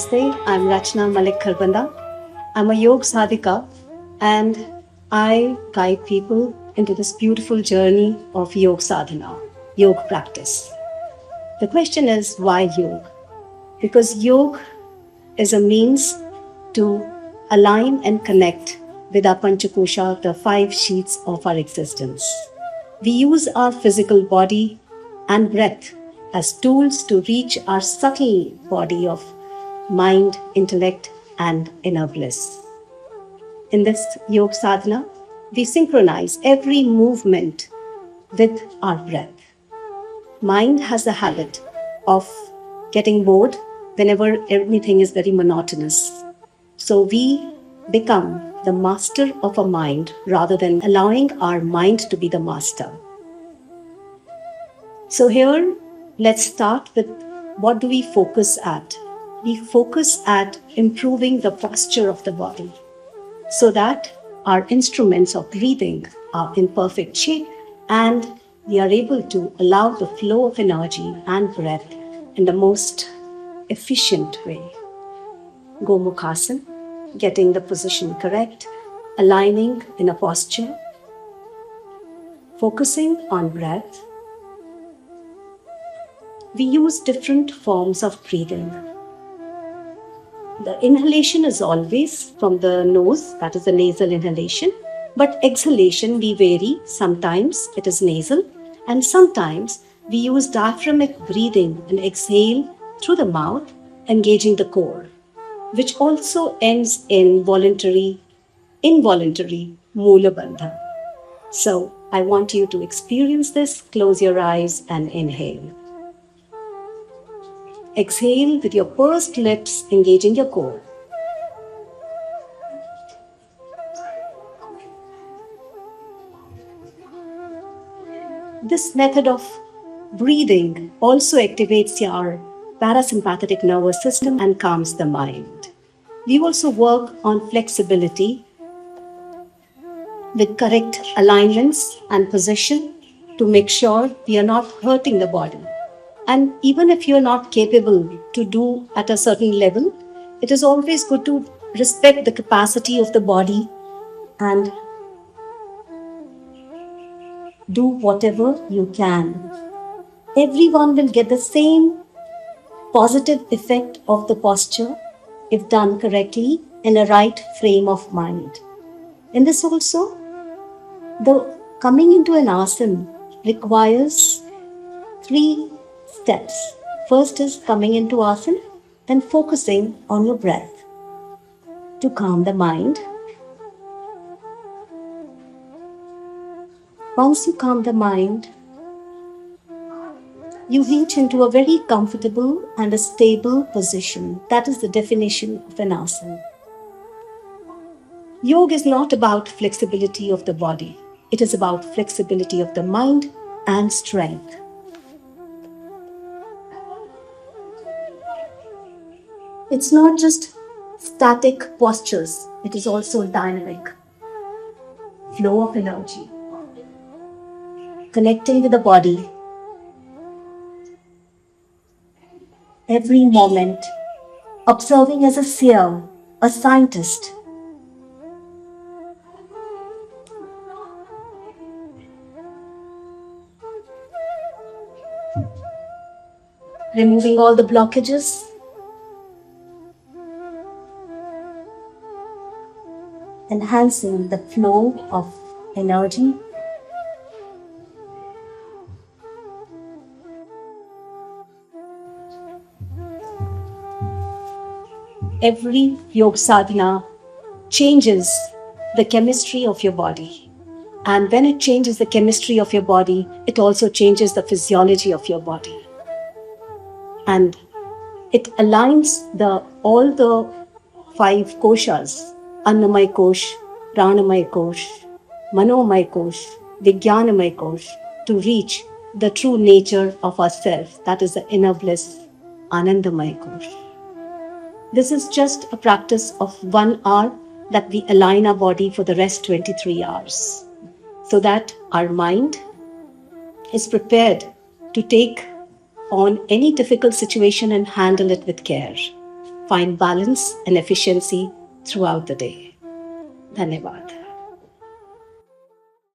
Namaste, I'm Rachna Malik Kharbanda. I'm a yoga sadhika and I guide people into this beautiful journey of yoga sadhana, yoga practice. The question is, why yoga? Because yoga is a means to align and connect with our Panchakosha, the 5 sheets of our existence. We use our physical body and breath as tools to reach our subtle body of mind, intellect, and inner bliss. In this yoga sadhana, we synchronize every movement with our breath. Mind has the habit of getting bored whenever everything is very monotonous. So we become the master of our mind rather than allowing our mind to be the master. So here, let's start with what do we focus at? We focus at improving the posture of the body so that our instruments of breathing are in perfect shape and we are able to allow the flow of energy and breath in the most efficient way. Gomukhasana, getting the position correct, aligning in a posture, focusing on breath. We use different forms of breathing. The inhalation is always from the nose, that is the nasal inhalation, but exhalation we vary. Sometimes it is nasal and sometimes we use diaphragmatic breathing and exhale through the mouth, engaging the core, which also ends in involuntary Mula Bandha. So I want you to experience this. Close your eyes and inhale. Exhale with your pursed lips, engaging your core. This method of breathing also activates your parasympathetic nervous system and calms the mind. We also work on flexibility with correct alignments and position to make sure we are not hurting the body. And even if you're not capable to do at a certain level, it is always good to respect the capacity of the body and do whatever you can. Everyone will get the same positive effect of the posture if done correctly in a right frame of mind. In this also, the coming into an asana requires 3 steps. First is coming into asana, then focusing on your breath to calm the mind. Once you calm the mind, you reach into a very comfortable and a stable position. That is the definition of an asana. Yoga is not about flexibility of the body. It is about flexibility of the mind and strength. It's not just static postures, it is also dynamic. Flow of energy. Connecting with the body. Every moment, observing as a seer, a scientist. Removing all the blockages. Enhancing the flow of energy. Every yoga sadhana changes the chemistry of your body. And when it changes the chemistry of your body, it also changes the physiology of your body. And it aligns all the 5 koshas, Annamay Kosh, Pranamay Kosh, Manomay Kosh, Vijnanamay Kosh, to reach the true nature of ourself, that is the inner bliss, Anandamay Kosh. This is just a practice of 1 hour that we align our body for the rest 23 hours, so that our mind is prepared to take on any difficult situation and handle it with care. find balance and efficiency throughout the day. धन्यवाद.